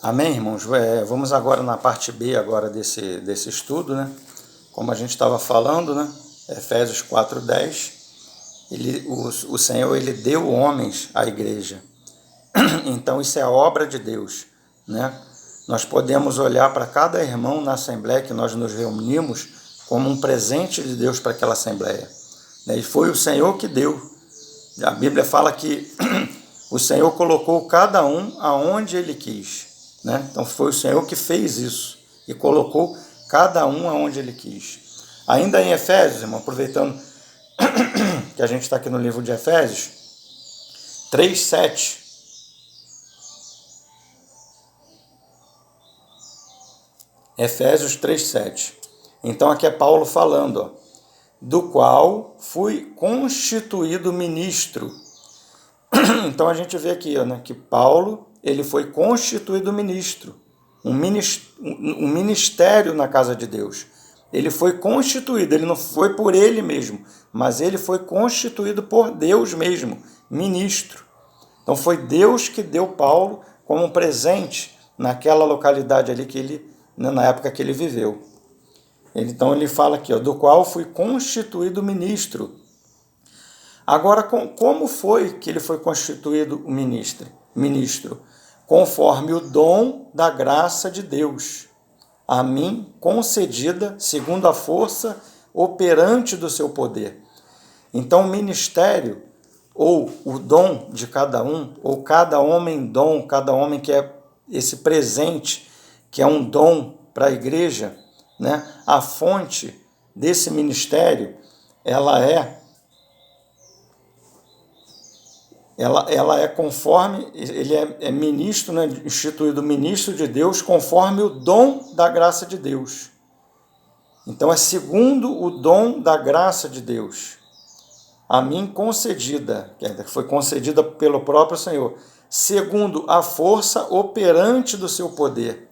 Amém, irmãos? Vamos agora na parte B agora desse estudo, né? Como a gente estava falando, né? Efésios 4:10, o Senhor ele deu homens à igreja. Então isso é a obra de Deus, né? Nós podemos olhar para cada irmão na assembleia que nós nos reunimos como um presente de Deus para aquela assembleia, né? E foi o Senhor que deu. A Bíblia fala que o Senhor colocou cada um aonde Ele quis, né? Então foi o Senhor que fez isso e colocou cada um aonde Ele quis. Ainda em Efésios, irmão, aproveitando que a gente está aqui no livro de Efésios, 3:7. Efésios 3:7. Então aqui é Paulo falando, ó, do qual fui constituído ministro. Então a gente vê aqui, ó, né, que Paulo ele foi constituído ministro, um ministério na casa de Deus. Ele foi constituído, ele não foi por ele mesmo, mas ele foi constituído por Deus mesmo, ministro. Então foi Deus que deu Paulo como um presente naquela localidade ali que ele, na época que ele viveu. Então ele fala aqui, ó, do qual fui constituído ministro. Agora, como foi que ele foi constituído ministro? Conforme o dom da graça de Deus, a mim concedida segundo a força operante do seu poder. Então, o ministério, ou o dom de cada um, ou cada homem que é esse presente, que é um dom para a igreja, né? A fonte desse ministério, ela é conforme, ele é ministro, né, instituído ministro de Deus, conforme o dom da graça de Deus. Então é segundo o dom da graça de Deus, a mim concedida, que foi concedida pelo próprio Senhor, segundo a força operante do seu poder.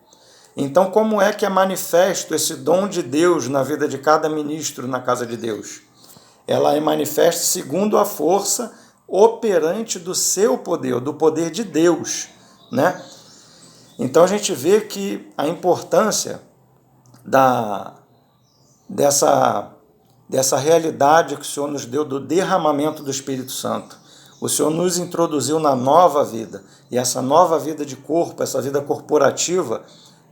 Então como é que é manifesto esse dom de Deus na vida de cada ministro na casa de Deus? Ela é manifesta segundo a força operante do seu poder, do poder de Deus, né? Então a gente vê que a importância dessa realidade que o Senhor nos deu do derramamento do Espírito Santo. O Senhor nos introduziu na nova vida, e essa nova vida de corpo, essa vida corporativa,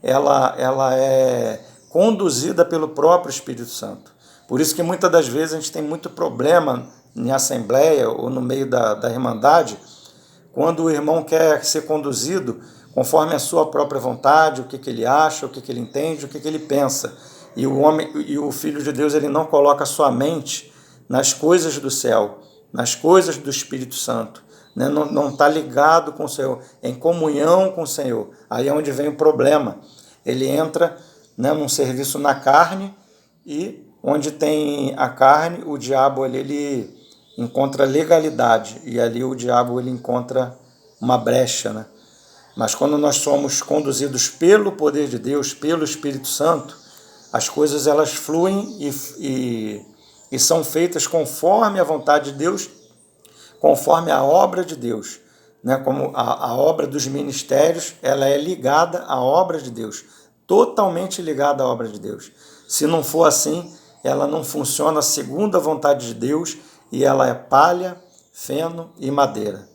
ela é conduzida pelo próprio Espírito Santo. Por isso que muitas das vezes a gente tem muito problema em assembleia ou no meio da irmandade, quando o irmão quer ser conduzido conforme a sua própria vontade, o que ele acha, o que ele entende, o que ele pensa. E o Filho de Deus ele não coloca a sua mente nas coisas do céu, nas coisas do Espírito Santo, né? Não está ligado com o Senhor, em comunhão com o Senhor. Aí é onde vem o problema. Ele entra, né, num serviço na carne, e onde tem a carne, o diabo ele encontra legalidade, e ali o diabo ele encontra uma brecha, né? Mas quando nós somos conduzidos pelo poder de Deus, pelo Espírito Santo, as coisas elas fluem e são feitas conforme a vontade de Deus, conforme a obra de Deus, né? Como a obra dos ministérios, ela é ligada à obra de Deus, totalmente ligada à obra de Deus. Se não for assim, ela não funciona segundo a vontade de Deus, e ela é palha, feno e madeira,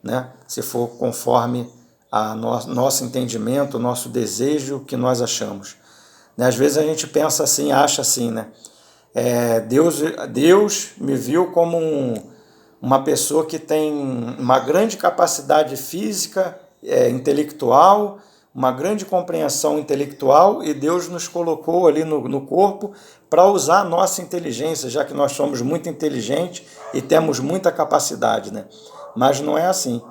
né? Se for conforme a nosso entendimento, o nosso desejo, que nós achamos. Às vezes a gente pensa assim, acha assim, né? Deus me viu como uma pessoa que tem uma grande capacidade física, intelectual, uma grande compreensão intelectual, e Deus nos colocou ali no corpo para usar a nossa inteligência, já que nós somos muito inteligentes e temos muita capacidade, né? Mas não é assim.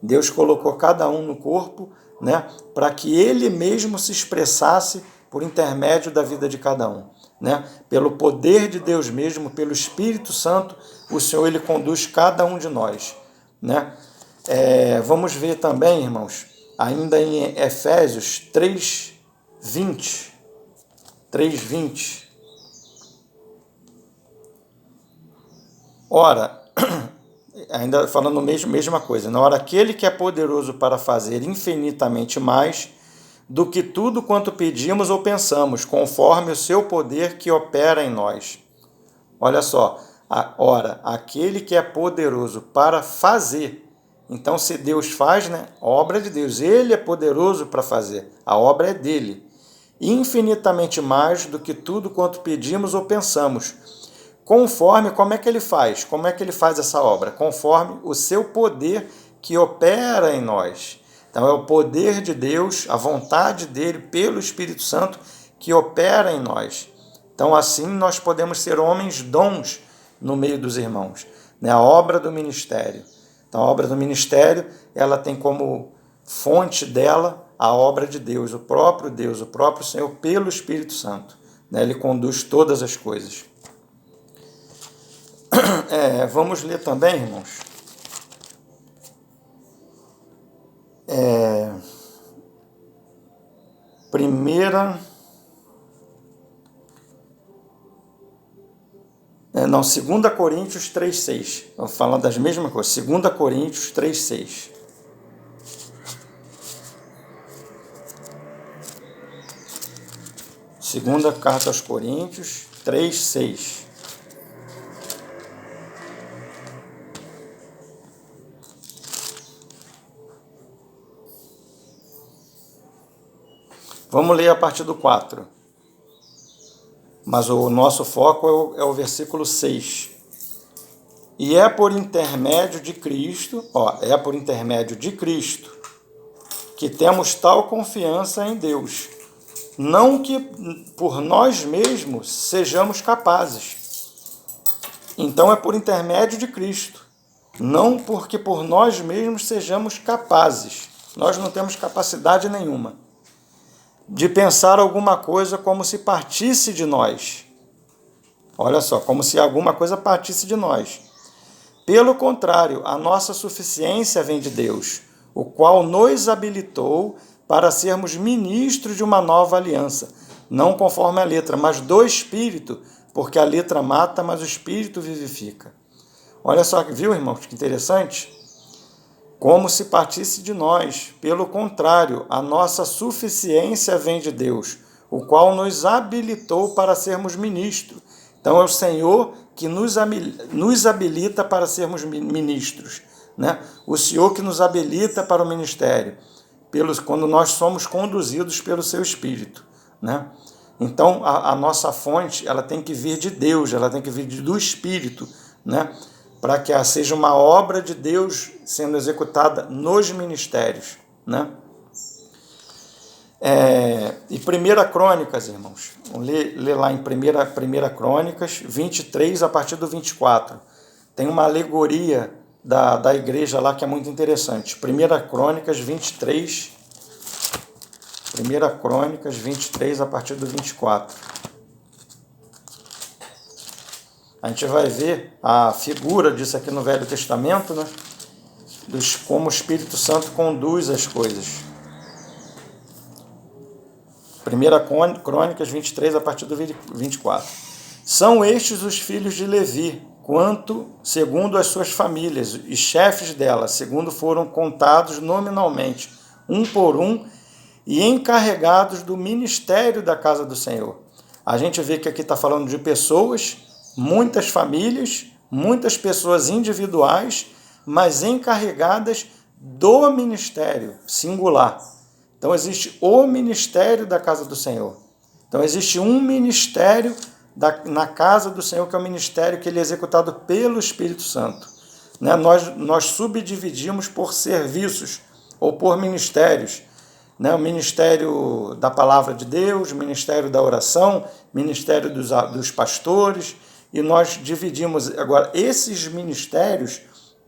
Deus colocou cada um no corpo, né, para que Ele mesmo se expressasse por intermédio da vida de cada um, né? Pelo poder de Deus mesmo, pelo Espírito Santo, o Senhor ele conduz cada um de nós, né? Vamos ver também, irmãos, ainda em Efésios 3:20. Ora, ainda falando mesma coisa, na hora aquele que é poderoso para fazer infinitamente mais do que tudo quanto pedimos ou pensamos, conforme o seu poder que opera em nós. Olha só, ora, aquele que é poderoso para fazer. Então, se Deus faz, né, obra de Deus, ele é poderoso para fazer, a obra é dele. Infinitamente mais do que tudo quanto pedimos ou pensamos. Conforme, como é que ele faz? Como é que ele faz essa obra? Conforme o seu poder que opera em nós. Então, é o poder de Deus, a vontade dele, pelo Espírito Santo, que opera em nós. Então, assim, nós podemos ser homens dons no meio dos irmãos. Né? A obra do ministério. Então, a obra do ministério, ela tem como fonte dela a obra de Deus, o próprio Senhor, pelo Espírito Santo. Né? Ele conduz todas as coisas. Vamos ler também, irmãos. Não, 2 Coríntios 3,6. Vamos falar das mesmas coisas. 2 Coríntios 3,6. Segunda carta aos Coríntios 3,6. Vamos ler a partir do 4. Mas o nosso foco é o versículo 6. E é por intermédio de Cristo, que temos tal confiança em Deus. Não que por nós mesmos sejamos capazes. Então é por intermédio de Cristo. Não porque por nós mesmos sejamos capazes. Nós não temos capacidade nenhuma de pensar alguma coisa como se partisse de nós. Olha só, como se alguma coisa partisse de nós. Pelo contrário, a nossa suficiência vem de Deus, o qual nos habilitou para sermos ministros de uma nova aliança, não conforme a letra, mas do Espírito, porque a letra mata, mas o Espírito vivifica. Olha só, viu, irmãos, que interessante? Como se partisse de nós. Pelo contrário, a nossa suficiência vem de Deus, o qual nos habilitou para sermos ministros. Então é o Senhor que nos habilita para sermos ministros. Né? O Senhor que nos habilita para o ministério, quando nós somos conduzidos pelo seu Espírito. Né? Então a nossa fonte ela tem que vir de Deus, ela tem que vir do Espírito, né? Para que seja uma obra de Deus sendo executada nos ministérios. Né? E 1 Crônicas, irmãos, vamos ler lá em 1 Crônicas 23, a partir do 24. Tem uma alegoria da igreja lá que é muito interessante. 1 Crônicas 23, 1 Crônicas 23, a partir do 24. A gente vai ver a figura disso aqui no Velho Testamento, né? Como o Espírito Santo conduz as coisas. 1 Crônicas 23, a partir do 24. São estes os filhos de Levi, segundo as suas famílias, e chefes delas, segundo foram contados nominalmente, um por um, e encarregados do ministério da casa do Senhor. A gente vê que aqui está falando de pessoas, muitas famílias, muitas pessoas individuais, mas encarregadas do ministério singular. Então existe o ministério da casa do Senhor. Então existe um ministério na casa do Senhor, que é o ministério que ele é executado pelo Espírito Santo. Né? Nós subdividimos por serviços ou por ministérios. Né? O ministério da palavra de Deus, o ministério da oração, o ministério dos pastores, e nós dividimos. Agora, esses ministérios,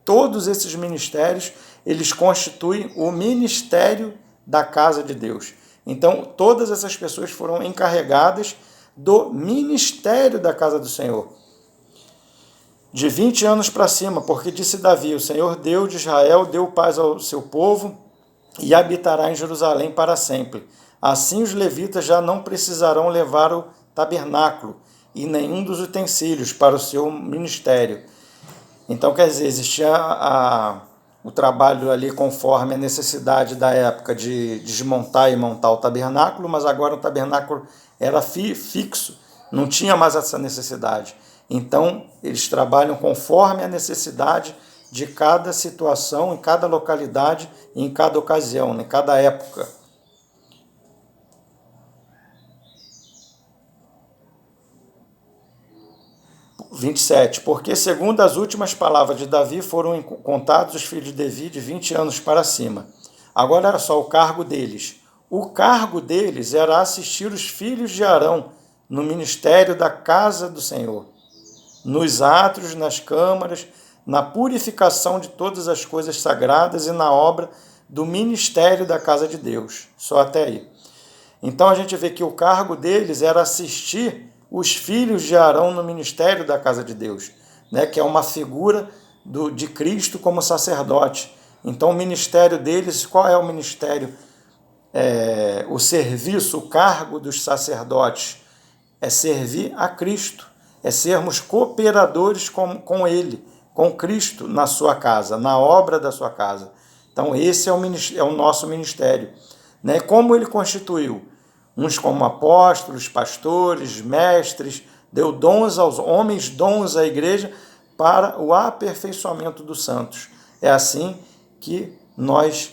todos esses ministérios, eles constituem o ministério da casa de Deus. Então, todas essas pessoas foram encarregadas do ministério da casa do Senhor. De 20 anos para cima, porque disse Davi, o Senhor Deus de Israel deu paz ao seu povo e habitará em Jerusalém para sempre. Assim os levitas já não precisarão levar o tabernáculo e nenhum dos utensílios para o seu ministério. Então, quer dizer, existia o trabalho ali conforme a necessidade da época de desmontar e montar o tabernáculo, mas agora o tabernáculo era fixo, não tinha mais essa necessidade. Então, eles trabalham conforme a necessidade de cada situação, em cada localidade, em cada ocasião, em cada época. 27. Porque segundo as últimas palavras de Davi foram contados os filhos de Davi de 20 anos para cima. Agora era só o cargo deles. O cargo deles era assistir os filhos de Arão no ministério da casa do Senhor, nos átrios, nas câmaras, na purificação de todas as coisas sagradas e na obra do ministério da casa de Deus. Só até aí. Então a gente vê que o cargo deles era assistir os filhos de Arão no ministério da casa de Deus, né, que é uma figura de Cristo como sacerdote. Então o ministério deles, qual é o ministério? O serviço, o cargo dos sacerdotes é servir a Cristo, é sermos cooperadores com Ele, com Cristo na sua casa, na obra da sua casa. Então esse é o nosso ministério. Né? Como Ele constituiu? Uns como apóstolos, pastores, mestres, deu dons aos homens, dons à igreja para o aperfeiçoamento dos santos. É assim que nós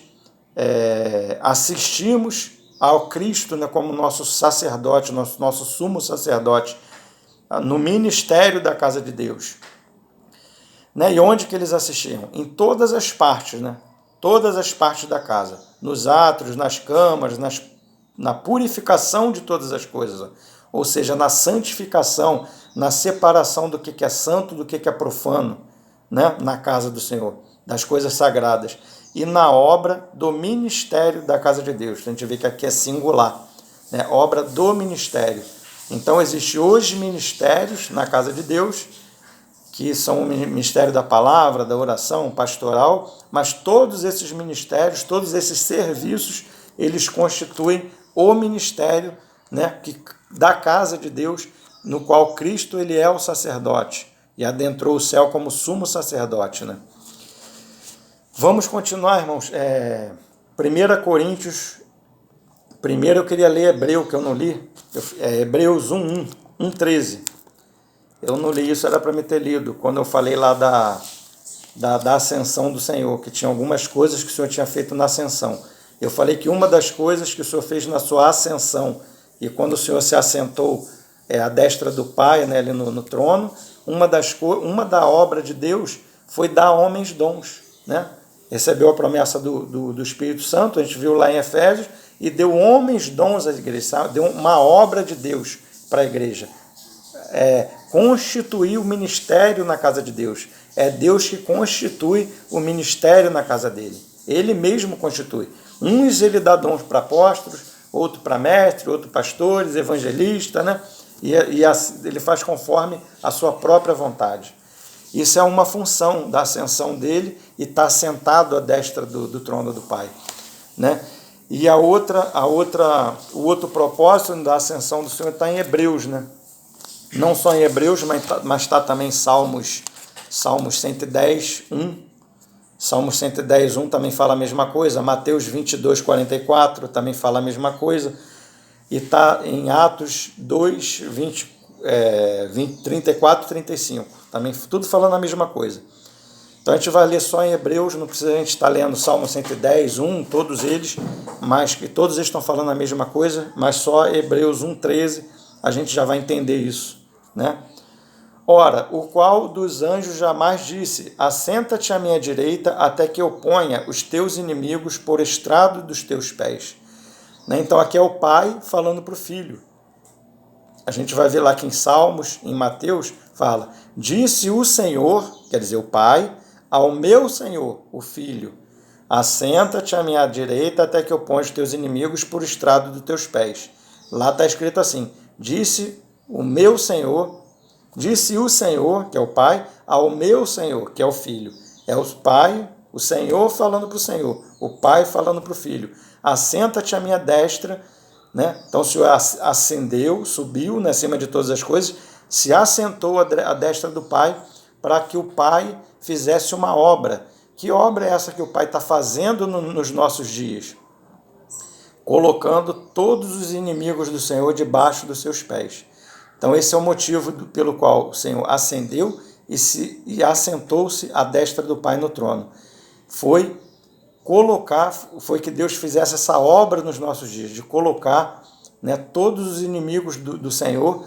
assistimos ao Cristo, né, como nosso sacerdote, nosso sumo sacerdote, no ministério da casa de Deus. Né? E onde que eles assistiam? Em todas as partes, né? Todas as partes da casa, nos átrios, nas câmaras, na purificação de todas as coisas, ou seja, na santificação, na separação do que é santo do que é profano, né? Na casa do Senhor, das coisas sagradas, e na obra do ministério da casa de Deus. A gente vê que aqui é singular, né? Obra do ministério. Então, existem os ministérios na casa de Deus, que são o ministério da palavra, da oração, pastoral, mas todos esses ministérios, todos esses serviços, eles constituem o ministério, né, da casa de Deus, no qual Cristo ele é o sacerdote e adentrou o céu como sumo sacerdote. Né? Vamos continuar, irmãos. 1 Coríntios, primeiro eu queria ler Hebreu, que eu não li, Hebreus 1:13. Eu não li isso, era para me ter lido, quando eu falei lá da ascensão do Senhor, que tinha algumas coisas que o Senhor tinha feito na ascensão. Eu falei que uma das coisas que o Senhor fez na sua ascensão, e quando o Senhor se assentou à destra do Pai, né, ali no trono, uma da obra de Deus foi dar a homens dons. Né? Recebeu a promessa do Espírito Santo, a gente viu lá em Efésios, e deu homens dons à igreja, deu uma obra de Deus para a igreja. Constituir o ministério na casa de Deus. É Deus que constitui o ministério na casa dele. Ele mesmo constitui. Uns ele dá dons para apóstolos, outro para mestres, outro pastores, evangelistas, né? E ele faz conforme a sua própria vontade. Isso é uma função da ascensão dele e está sentado à destra do trono do Pai. Né? E o outro propósito da ascensão do Senhor está em Hebreus, né? Não só em Hebreus, mas está também em Salmos 110, 1. Salmos 110, 1 também fala a mesma coisa. Mateus 22, 44 também fala a mesma coisa. E está em Atos 2, 34 e 35. Também tudo falando a mesma coisa. Então a gente vai ler só em Hebreus, não precisa a gente estar lendo Salmo 110, 1, todos eles, mas que todos eles estão falando a mesma coisa, mas só Hebreus 1, 13 a gente já vai entender isso. Né? Ora, o qual dos anjos jamais disse: assenta-te à minha direita até que eu ponha os teus inimigos por estrado dos teus pés. Né? Então aqui é o Pai falando para o Filho. A gente vai ver lá que em Salmos, em Mateus, fala: disse o Senhor, quer dizer, o Pai, ao meu Senhor, o Filho: assenta-te à minha direita até que eu ponha os teus inimigos por estrado dos teus pés. Lá está escrito assim: disse o meu Senhor, disse o Senhor, que é o Pai, ao meu Senhor, que é o Filho. É o Pai, o Senhor falando para o Senhor, o Pai falando para o Filho: assenta-te à minha destra. Né? Então o Senhor ascendeu, subiu, né, acima de todas as coisas, se assentou à destra do Pai, para que o Pai fizesse uma obra, Que obra é essa que o Pai está fazendo nos nossos dias? Colocando todos os inimigos do Senhor debaixo dos seus pés. Então esse é o motivo pelo qual o Senhor ascendeu e assentou-se à destra do Pai no trono. Foi que Deus fizesse essa obra nos nossos dias, de colocar, né, todos os inimigos do Senhor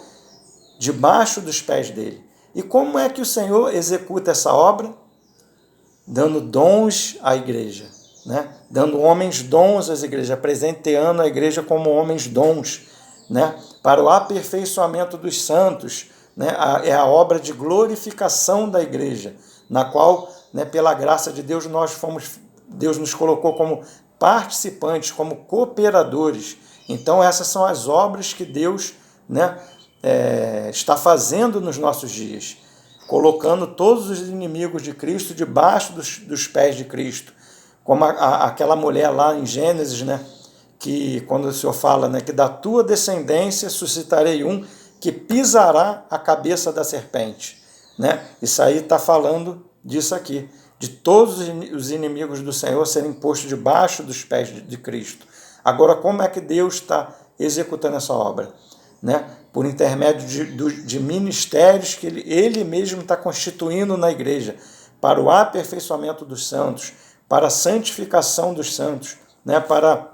debaixo dos pés dele. E como é que o Senhor executa essa obra? Dando dons à igreja, né? Dando homens dons às igrejas, presenteando a igreja como homens dons, né? Para o aperfeiçoamento dos santos, né? É a obra de glorificação da igreja, na qual, né, pela graça de Deus, Deus nos colocou como participantes, como cooperadores. Então essas são as obras que Deus, né, está fazendo nos nossos dias, colocando todos os inimigos de Cristo debaixo dos pés de Cristo, como aquela mulher lá em Gênesis, né, que quando o Senhor fala, né, que da tua descendência suscitarei um que pisará a cabeça da serpente, né? Isso aí está falando disso aqui, de todos os inimigos do Senhor serem postos debaixo dos pés de Cristo. Agora, como é que Deus está executando essa obra? Né? Por intermédio de ministérios que ele mesmo está constituindo na igreja, para o aperfeiçoamento dos santos, para a santificação dos santos, né? Para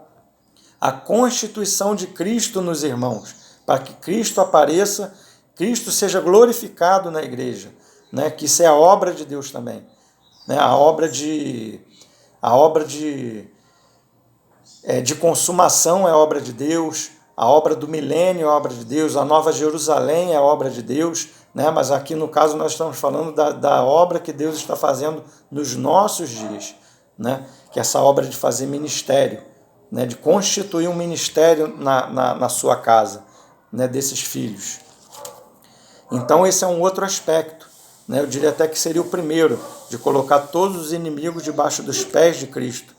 a constituição de Cristo nos irmãos, para que Cristo apareça, Cristo seja glorificado na igreja, né? Que isso é a obra de Deus também, né? A obra de consumação é a obra de Deus, a obra do milênio é a obra de Deus, a Nova Jerusalém é a obra de Deus, né? Mas aqui no caso nós estamos falando da obra que Deus está fazendo nos nossos dias, né? Que é essa obra de fazer ministério, né? De constituir um ministério na sua casa, né? Desses filhos. Então esse é um outro aspecto, né? Eu diria até que seria o primeiro, de colocar todos os inimigos debaixo dos pés de Cristo.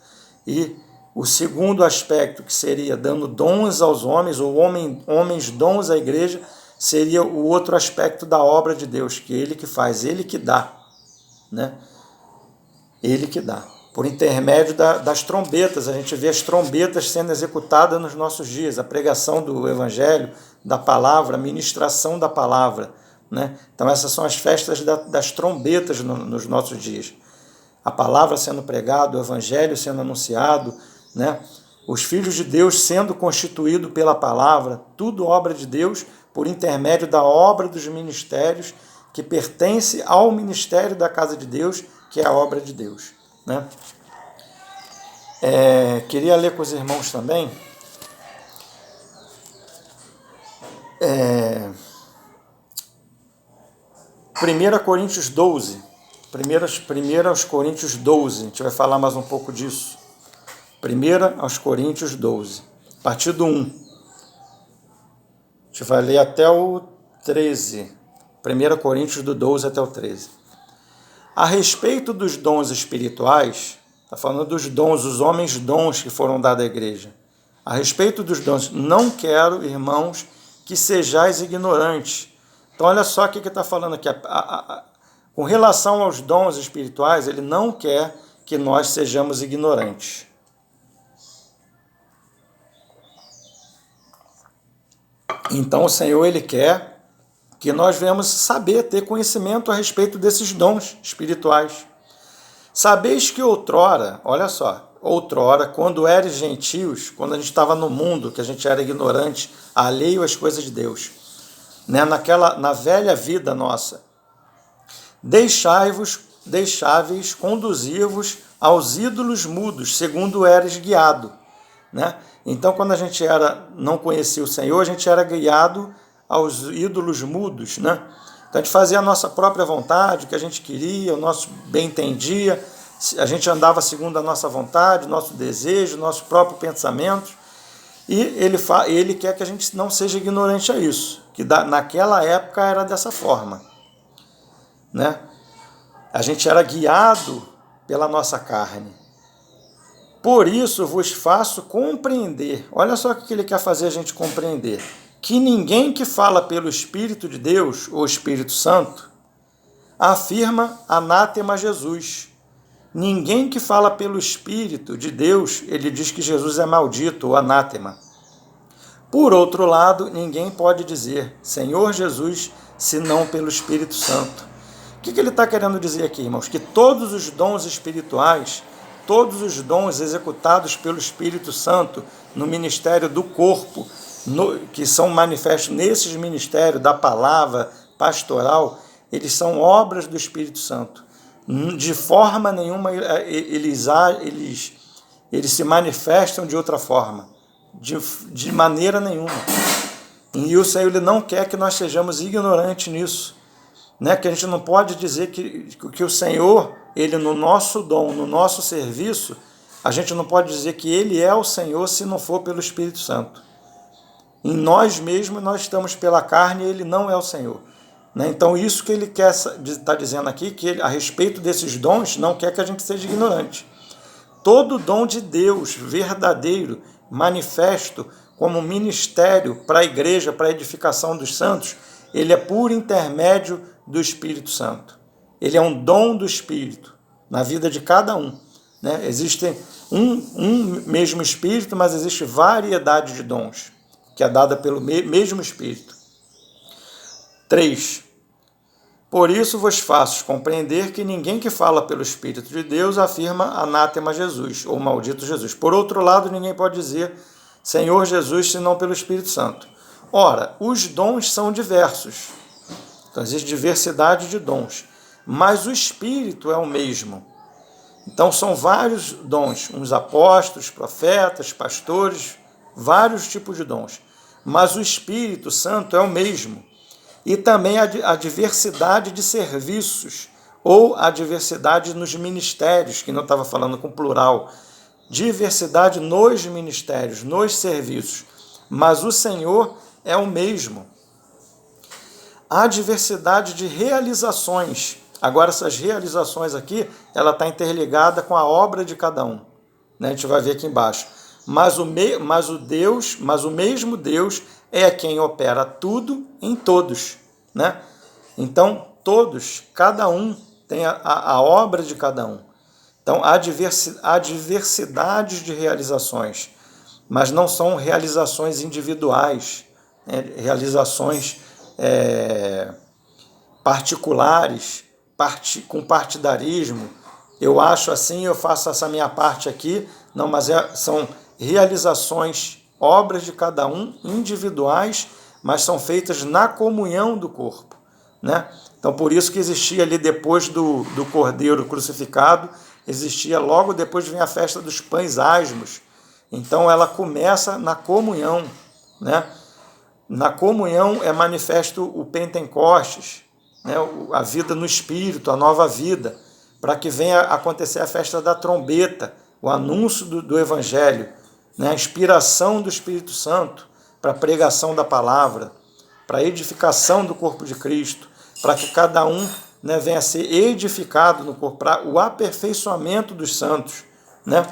E o segundo aspecto, que seria dando dons aos homens, ou homens dons à igreja, seria o outro aspecto da obra de Deus, que ele que faz, ele que dá, né? Ele que dá. Por intermédio das trombetas, a gente vê as trombetas sendo executadas nos nossos dias, a pregação do evangelho, da palavra, a ministração da palavra, né? Então essas são as festas das trombetas nos nossos dias. A palavra sendo pregada, o evangelho sendo anunciado, né? Os filhos de Deus sendo constituídos pela palavra, tudo obra de Deus, por intermédio da obra dos ministérios, que pertence ao ministério da casa de Deus, que é a obra de Deus, né? Queria ler com os irmãos também 1 Coríntios 12, 1 Coríntios 12, a gente vai falar mais um pouco disso. 1 aos Coríntios 12, a partir do 1. A gente vai ler até o 13. 1 Coríntios do 12 até o 13. A respeito dos dons espirituais, está falando dos dons, os homens dons que foram dados à igreja. A respeito dos dons, não quero, irmãos, que sejais ignorantes. Então olha só o que está falando aqui. Com relação aos dons espirituais, ele não quer que nós sejamos ignorantes. Então o Senhor, ele quer que nós venhamos saber, ter conhecimento a respeito desses dons espirituais. Sabeis que outrora, olha só, outrora, quando eres gentios, quando a gente estava no mundo, que a gente era ignorante, alheio às coisas de Deus, né? Na velha vida nossa, deixáveis conduzir-vos aos ídolos mudos, segundo eres guiado, né? Então, quando a gente não conhecia o Senhor, a gente era guiado aos ídolos mudos, né? Então, a gente fazia a nossa própria vontade, o que a gente queria, o nosso bem entendia, a gente andava segundo a nossa vontade, o nosso desejo, o nosso próprio pensamento, e ele quer que a gente não seja ignorante a isso, que naquela época era dessa forma, né? A gente era guiado pela nossa carne. Por isso vos faço compreender, olha só o que ele quer fazer a gente compreender, que ninguém que fala pelo Espírito de Deus, ou Espírito Santo, afirma anátema Jesus. Ninguém que fala pelo Espírito de Deus, ele diz que Jesus é maldito ou anátema. Por outro lado, ninguém pode dizer Senhor Jesus, senão pelo Espírito Santo. O que ele está querendo dizer aqui, irmãos? Que todos os dons espirituais, todos os dons executados pelo Espírito Santo no ministério do corpo, que são manifestos nesses ministérios da palavra pastoral, eles são obras do Espírito Santo. De forma nenhuma eles se manifestam de outra forma, de maneira nenhuma. E o Senhor ele não quer que nós sejamos ignorantes nisso, né? Que a gente não pode dizer que o Senhor, ele no nosso dom, no nosso serviço, a gente não pode dizer que ele é o Senhor se não for pelo Espírito Santo. Em nós mesmos nós estamos pela carne e ele não é o Senhor. Então isso que ele quer está dizendo aqui, que ele, a respeito desses dons, não quer que a gente seja ignorante. Todo dom de Deus verdadeiro, manifesto como ministério para a igreja, para a edificação dos santos, ele é por intermédio do Espírito Santo. Ele é um dom do Espírito na vida de cada um, né? Existe um mesmo Espírito, mas existe variedade de dons, que é dada pelo mesmo Espírito. 3. Por isso vos faço compreender que ninguém que fala pelo Espírito de Deus afirma anátema Jesus, ou maldito Jesus. Por outro lado, ninguém pode dizer Senhor Jesus, senão pelo Espírito Santo. Ora, os dons são diversos. Então, existe diversidade de dons. Mas o Espírito é o mesmo. Então, são vários dons. Uns apóstolos, profetas, pastores, vários tipos de dons. Mas o Espírito Santo é o mesmo. E também a diversidade de serviços, ou a diversidade nos ministérios, que não estava falando com plural, diversidade nos ministérios, nos serviços, mas o Senhor é o mesmo. Há diversidade de realizações, agora essas realizações aqui, ela está interligada com a obra de cada um, né? A gente vai ver aqui embaixo. Mas o mesmo Deus é quem opera tudo em todos, né? Então, todos, cada um tem a obra de cada um. Então, há diversidade de realizações, mas não são realizações individuais, né? Realizações particulares, com partidarismo. Eu acho assim, eu faço essa minha parte aqui. Não, mas são realizações, obras de cada um, individuais, mas são feitas na comunhão do corpo, né? Então, por isso que existia ali, depois do Cordeiro crucificado, existia logo depois vem a festa dos pães asmos. Então, ela começa na comunhão, né? Na comunhão é manifesto o Pentecostes, né? A vida no Espírito, a nova vida, para que venha acontecer a festa da trombeta, o anúncio do Evangelho, né? A inspiração do Espírito Santo para a pregação da palavra, para a edificação do corpo de Cristo, para que cada um, né, venha a ser edificado no corpo, para o aperfeiçoamento dos santos, né?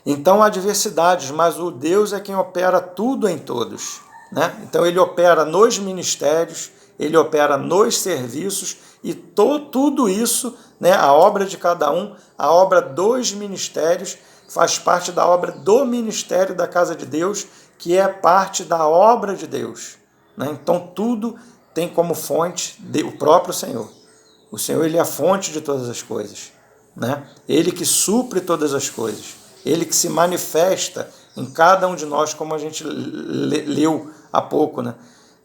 Então há diversidades, mas o Deus é quem opera tudo em todos, né? Então ele opera nos ministérios, ele opera nos serviços e tudo isso, né, a obra de cada um, a obra dos ministérios, faz parte da obra do ministério da casa de Deus, que é parte da obra de Deus, né? Então tudo tem como fonte o próprio Senhor. O Senhor, ele é a fonte de todas as coisas, né? Ele que supre todas as coisas, ele que se manifesta em cada um de nós, como a gente leu há pouco, né?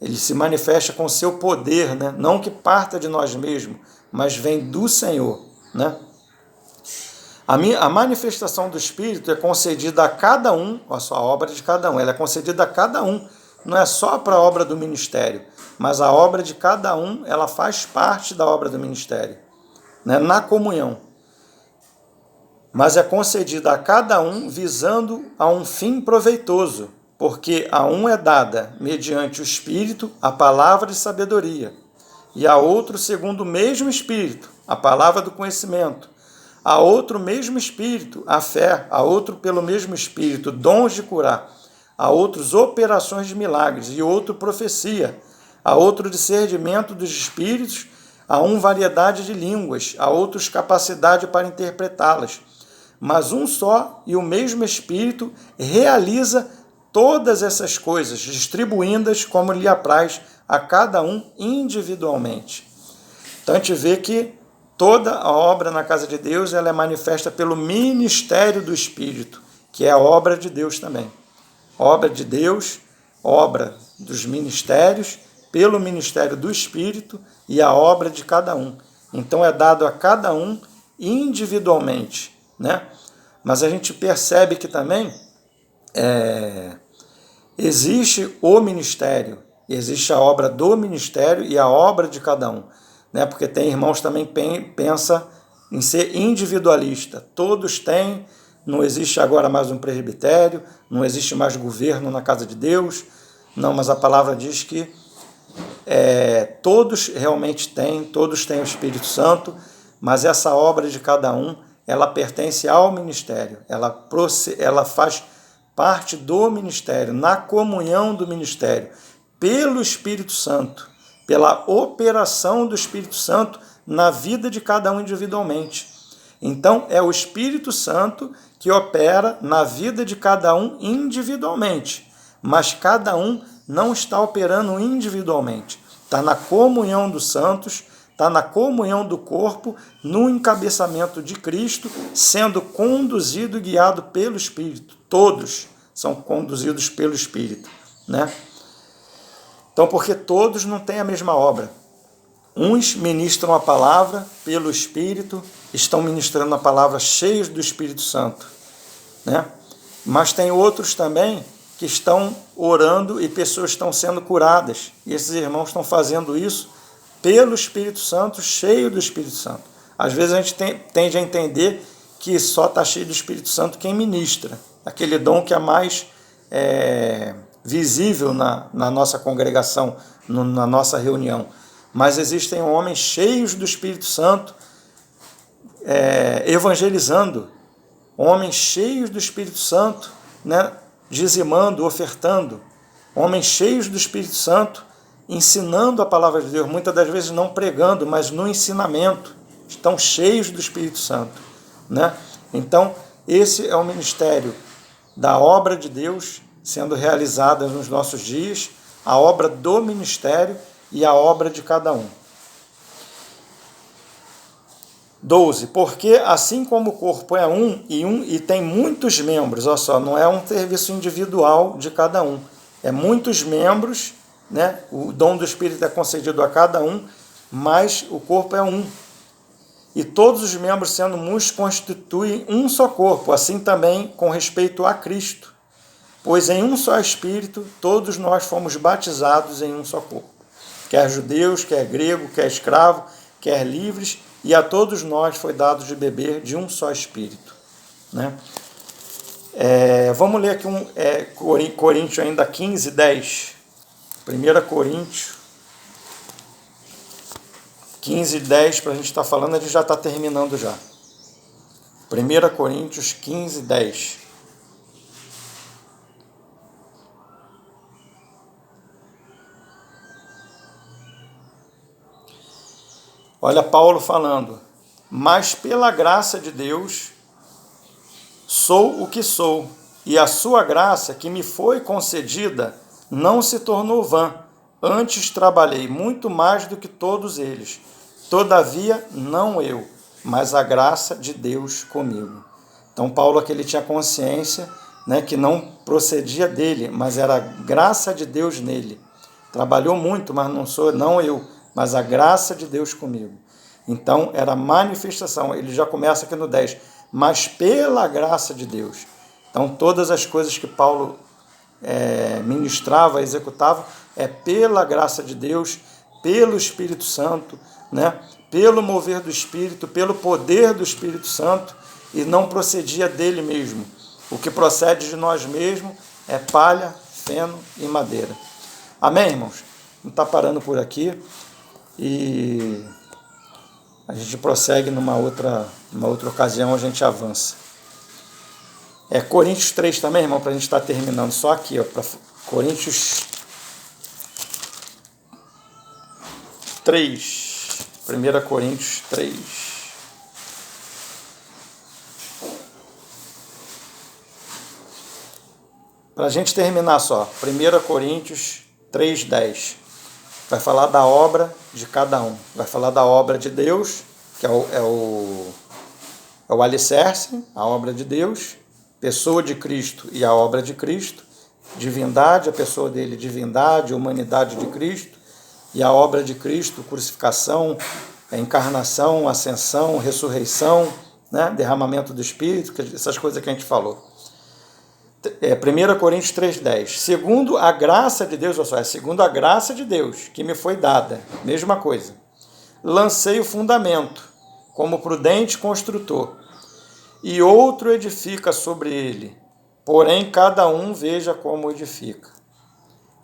Ele se manifesta com o seu poder, né? Não que parta de nós mesmos, mas vem do Senhor, né? A manifestação do Espírito é concedida a cada um, a sua obra de cada um, ela é concedida a cada um, não é só para a obra do ministério, mas a obra de cada um, ela faz parte da obra do ministério, né? Na comunhão. Mas é concedida a cada um visando a um fim proveitoso, porque a um é dada, mediante o Espírito, a palavra de sabedoria, e a outro, segundo o mesmo Espírito, a palavra do conhecimento, a outro, mesmo Espírito, a fé, a outro, pelo mesmo Espírito, dons de curar, a outros, operações de milagres, e outro, profecia, a outro, discernimento dos Espíritos, a um variedade de línguas, a outros capacidade para interpretá-las. Mas um só e o mesmo Espírito realiza todas essas coisas, distribuindo-as como lhe apraz a cada um individualmente. Então a gente vê que toda a obra na casa de Deus ela é manifesta pelo ministério do Espírito, que é a obra de Deus também. Obra de Deus, obra dos ministérios, pelo ministério do Espírito e a obra de cada um. Então é dado a cada um individualmente, né? Mas a gente percebe que também existe o ministério, existe a obra do ministério e a obra de cada um, né? Porque tem irmãos também pensa em ser individualista. Todos têm, não existe agora mais um presbitério, não existe mais governo na casa de Deus. Não, mas a palavra diz que todos realmente têm, todos têm o Espírito Santo, mas essa obra de cada um, ela pertence ao ministério, ela faz parte do ministério, na comunhão do ministério, pelo Espírito Santo, pela operação do Espírito Santo na vida de cada um individualmente. Então, é o Espírito Santo que opera na vida de cada um individualmente, mas cada um não está operando individualmente. Está na comunhão dos santos, está na comunhão do corpo, no encabeçamento de Cristo, sendo conduzido e guiado pelo Espírito. Todos são conduzidos pelo Espírito, né? Então, porque todos não têm a mesma obra. Uns ministram a palavra pelo Espírito, estão ministrando a palavra cheios do Espírito Santo, né? Mas tem outros também que estão orando e pessoas estão sendo curadas. E esses irmãos estão fazendo isso pelo Espírito Santo, cheio do Espírito Santo. Às vezes a gente tende a entender que só está cheio do Espírito Santo quem ministra, aquele dom que é mais visível na nossa congregação, na nossa reunião. Mas existem homens cheios do Espírito Santo evangelizando, homens cheios do Espírito Santo, né, dizimando, ofertando, homens cheios do Espírito Santo ensinando a palavra de Deus, muitas das vezes não pregando, mas no ensinamento, estão cheios do Espírito Santo, né? Então, esse é o ministério da obra de Deus sendo realizada nos nossos dias, a obra do ministério e a obra de cada um. 12. Porque assim como o corpo é um e tem muitos membros, olha só, não é um serviço individual de cada um, é muitos membros, né? O dom do Espírito é concedido a cada um, mas o corpo é um. E todos os membros, sendo muitos, constituem um só corpo, assim também com respeito a Cristo. Pois em um só Espírito, todos nós fomos batizados em um só corpo. Quer judeus, quer grego, quer escravo, quer livres, e a todos nós foi dado de beber de um só Espírito, né? Vamos ler aqui Coríntios ainda 15, 10. 1 Coríntios 15, 10, para a gente estar falando, ele já está terminando já. 1 Coríntios 15, 10. Olha Paulo falando: mas pela graça de Deus sou o que sou, e a sua graça que me foi concedida não se tornou vã. Antes trabalhei muito mais do que todos eles. Todavia, não eu, mas a graça de Deus comigo. Então Paulo aqui ele tinha consciência, né, que não procedia dele, mas era a graça de Deus nele. Trabalhou muito, mas não eu, mas a graça de Deus comigo. Então era manifestação. Ele já começa aqui no 10. Mas pela graça de Deus. Então todas as coisas que Paulo ministrava, executava, é pela graça de Deus, pelo Espírito Santo, né? Pelo mover do Espírito, pelo poder do Espírito Santo, e não procedia dele mesmo. O que procede de nós mesmos é palha, feno e madeira. Amém, irmãos? Não está parando por aqui e a gente prossegue numa outra ocasião, a gente avança. Coríntios 3 também, irmão, para a gente estar terminando. Só aqui, ó, para Coríntios 3. 1 Coríntios 3. Para a gente terminar só, 1 Coríntios 3:10. Vai falar da obra de cada um. Vai falar da obra de Deus, que é o alicerce, a obra de Deus, pessoa de Cristo e a obra de Cristo, divindade, a pessoa dele, divindade, humanidade de Cristo, e a obra de Cristo, crucificação, encarnação, ascensão, ressurreição, né? Derramamento do Espírito, essas coisas que a gente falou. 1 Coríntios 3:10. Segundo a graça de Deus, segundo a graça de Deus que me foi dada, mesma coisa. Lancei o fundamento, como prudente construtor, e outro edifica sobre ele, porém cada um veja como edifica.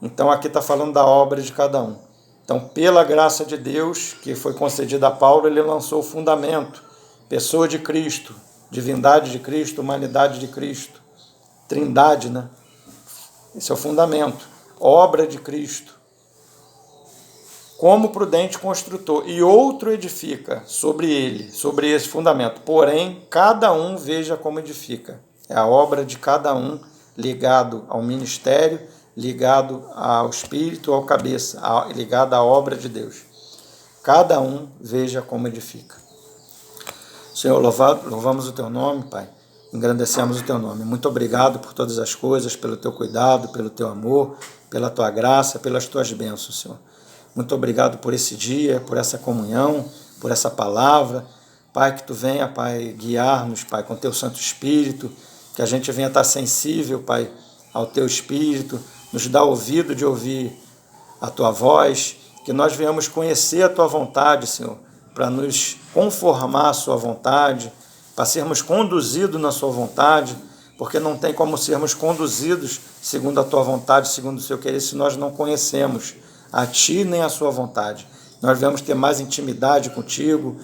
Então aqui está falando da obra de cada um. Então, pela graça de Deus que foi concedida a Paulo, ele lançou o fundamento, pessoa de Cristo, divindade de Cristo, humanidade de Cristo, trindade, né? Esse é o fundamento, obra de Cristo, como prudente construtor, e outro edifica sobre ele, sobre esse fundamento, porém cada um veja como edifica. É a obra de cada um, ligado ao ministério, ligado ao Espírito, ao cabeça, ligado à obra de Deus. Cada um veja como edifica. Senhor, louvamos o teu nome, Pai. Engrandecemos o teu nome. Muito obrigado por todas as coisas, pelo teu cuidado, pelo teu amor, pela tua graça, pelas tuas bênçãos, Senhor. Muito obrigado por esse dia, por essa comunhão, por essa palavra. Pai, que tu venha, Pai, guiar-nos, Pai, com teu Santo Espírito, que a gente venha estar sensível, Pai, ao teu Espírito, nos dá ouvido de ouvir a tua voz, que nós venhamos conhecer a tua vontade, Senhor, para nos conformar à sua vontade, para sermos conduzidos na sua vontade, porque não tem como sermos conduzidos segundo a tua vontade, segundo o seu querer, se nós não conhecemos a ti nem a sua vontade. Nós devemos ter mais intimidade contigo,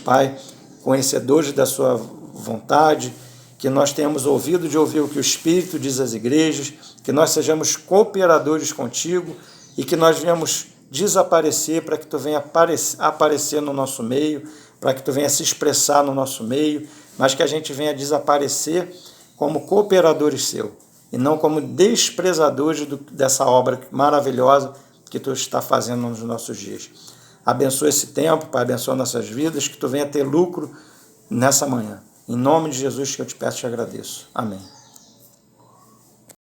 Pai, conhecedores da sua vontade, que nós tenhamos ouvido de ouvir o que o Espírito diz às igrejas, que nós sejamos cooperadores contigo e que nós venhamos desaparecer para que tu venha aparecer no nosso meio, para que tu venha se expressar no nosso meio, mas que a gente venha desaparecer como cooperadores seu e não como desprezadores dessa obra maravilhosa que tu está fazendo nos nossos dias. Abençoa esse tempo, Pai, abençoa nossas vidas, que tu venha ter lucro nessa manhã. Em nome de Jesus que eu te peço e te agradeço. Amém.